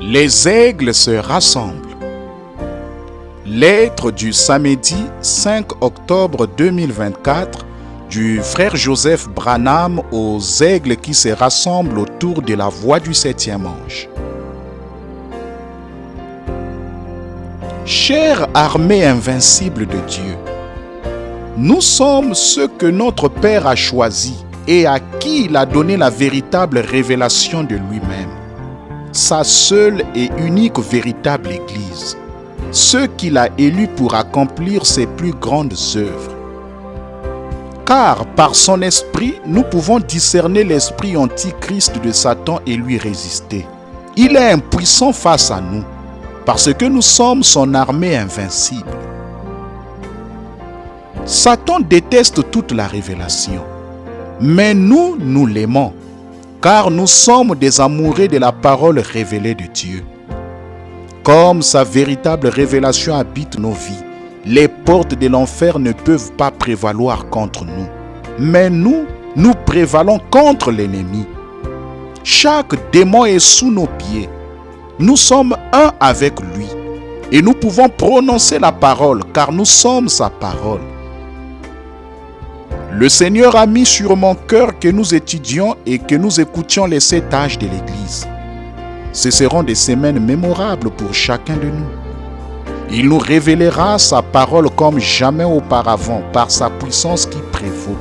Les aigles se rassemblent. Lettre du samedi 5 octobre 2024 du frère Joseph Branham aux aigles qui se rassemblent autour de la voie du septième ange. Chère armée invincible de Dieu, nous sommes ceux que notre Père a choisis et à qui il a donné la véritable révélation de lui-même, sa seule et unique véritable Église, ceux qu'il a élus pour accomplir ses plus grandes œuvres. Car par son esprit, nous pouvons discerner l'esprit antichrist de Satan et lui résister. Il est impuissant face à nous, parce que nous sommes son armée invincible. Satan déteste toute la révélation, mais nous l'aimons, car nous sommes des amoureux de la parole révélée de Dieu. Comme sa véritable révélation habite nos vies, les portes de l'enfer ne peuvent pas prévaloir contre nous. Mais nous prévalons contre l'ennemi. Chaque démon est sous nos pieds. Nous sommes un avec lui. Et nous pouvons prononcer la parole, car nous sommes sa parole. Le Seigneur a mis sur mon cœur que nous étudions et que nous écoutions les 7 âges de l'Église. Ce seront des semaines mémorables pour chacun de nous. Il nous révélera sa parole comme jamais auparavant par sa puissance qui prévaut.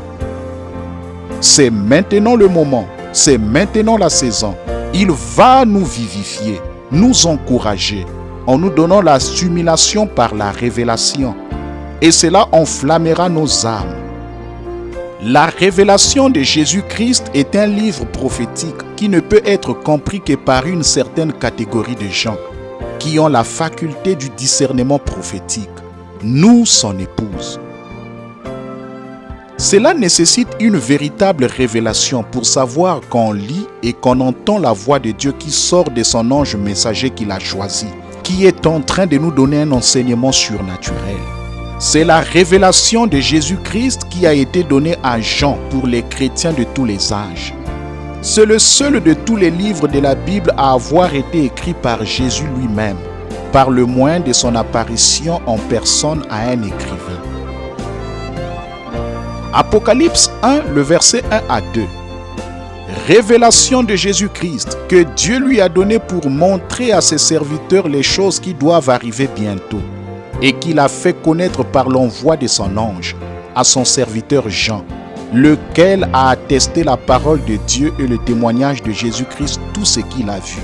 C'est maintenant le moment, c'est maintenant la saison. Il va nous vivifier, nous encourager, en nous donnant la stimulation par la révélation. Et cela enflammera nos âmes. La révélation de Jésus-Christ est un livre prophétique qui ne peut être compris que par une certaine catégorie de gens qui ont la faculté du discernement prophétique, nous son épouse. Cela nécessite une véritable révélation pour savoir qu'on lit et qu'on entend la voix de Dieu qui sort de son ange messager qu'il a choisi, qui est en train de nous donner un enseignement surnaturel. C'est la révélation de Jésus-Christ qui a été donnée à Jean pour les chrétiens de tous les âges. C'est le seul de tous les livres de la Bible à avoir été écrit par Jésus lui-même, par le moyen de son apparition en personne à un écrivain. Apocalypse 1, le verset 1 à 2. Révélation de Jésus-Christ que Dieu lui a donnée pour montrer à ses serviteurs les choses qui doivent arriver bientôt et qu'il a fait connaître par l'envoi de son ange à son serviteur Jean, lequel a attesté la parole de Dieu et le témoignage de Jésus-Christ, tout ce qu'il a vu.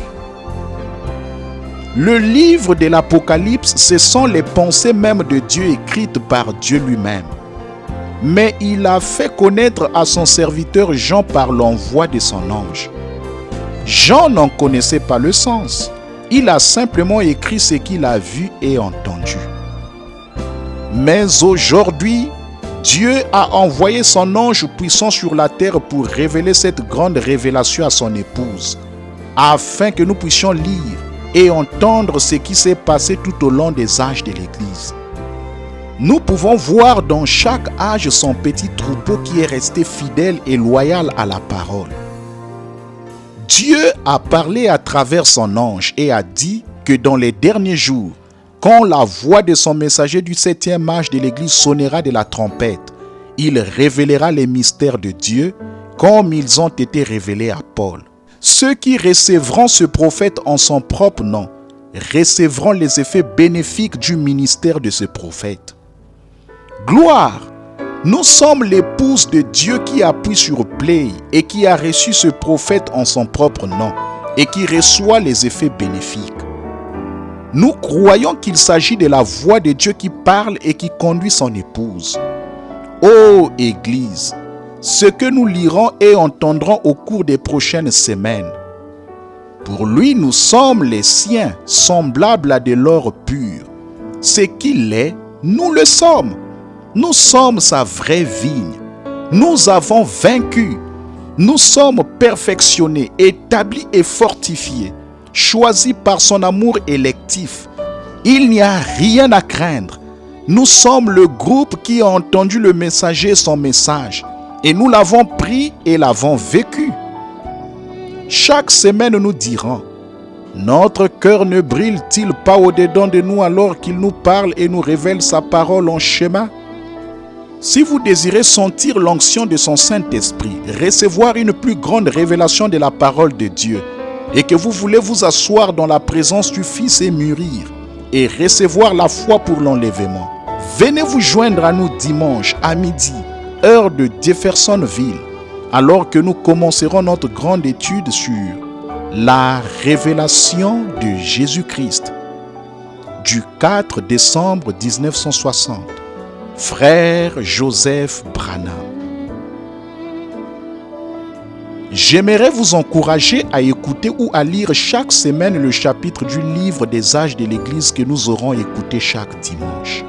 Le livre de l'Apocalypse, ce sont les pensées même de Dieu écrites par Dieu lui-même. Mais il a fait connaître à son serviteur Jean par l'envoi de son ange. Jean n'en connaissait pas le sens. Il a simplement écrit ce qu'il a vu et entendu. Mais aujourd'hui, Dieu a envoyé son ange puissant sur la terre pour révéler cette grande révélation à son épouse, afin que nous puissions lire et entendre ce qui s'est passé tout au long des âges de l'Église. Nous pouvons voir dans chaque âge son petit troupeau qui est resté fidèle et loyal à la parole. Dieu a parlé à travers son ange et a dit que dans les derniers jours, quand la voix de son messager du 7e âge de l'Église sonnera de la trompette, il révélera les mystères de Dieu comme ils ont été révélés à Paul. Ceux qui recevront ce prophète en son propre nom recevront les effets bénéfiques du ministère de ce prophète. Gloire! Nous sommes l'épouse de Dieu qui appuie sur Play et qui a reçu ce prophète en son propre nom et qui reçoit les effets bénéfiques. Nous croyons qu'il s'agit de la voix de Dieu qui parle et qui conduit son épouse. Ô Église, ce que nous lirons et entendrons au cours des prochaines semaines. Pour lui, nous sommes les siens, semblables à de l'or pur. Ce qu'il est, nous le sommes. Nous sommes sa vraie vigne. Nous avons vaincu. Nous sommes perfectionnés, établis et fortifiés, choisis par son amour électif. Il n'y a rien à craindre. Nous sommes le groupe qui a entendu le messager son message et nous l'avons pris et l'avons vécu. Chaque semaine nous dirons: Notre cœur ne brille-t-il pas au-dedans de nous alors qu'il nous parle et nous révèle sa parole en schéma? Si vous désirez sentir l'onction de son Saint-Esprit, recevoir une plus grande révélation de la parole de Dieu, et que vous voulez vous asseoir dans la présence du Fils et mûrir, et recevoir la foi pour l'enlèvement, venez vous joindre à nous dimanche à midi, heure de Jeffersonville, alors que nous commencerons notre grande étude sur la révélation de Jésus-Christ du 4 décembre 1960. Frère Joseph Branham. J'aimerais vous encourager à écouter ou à lire chaque semaine le chapitre du livre des âges de l'Église que nous aurons écouté chaque dimanche.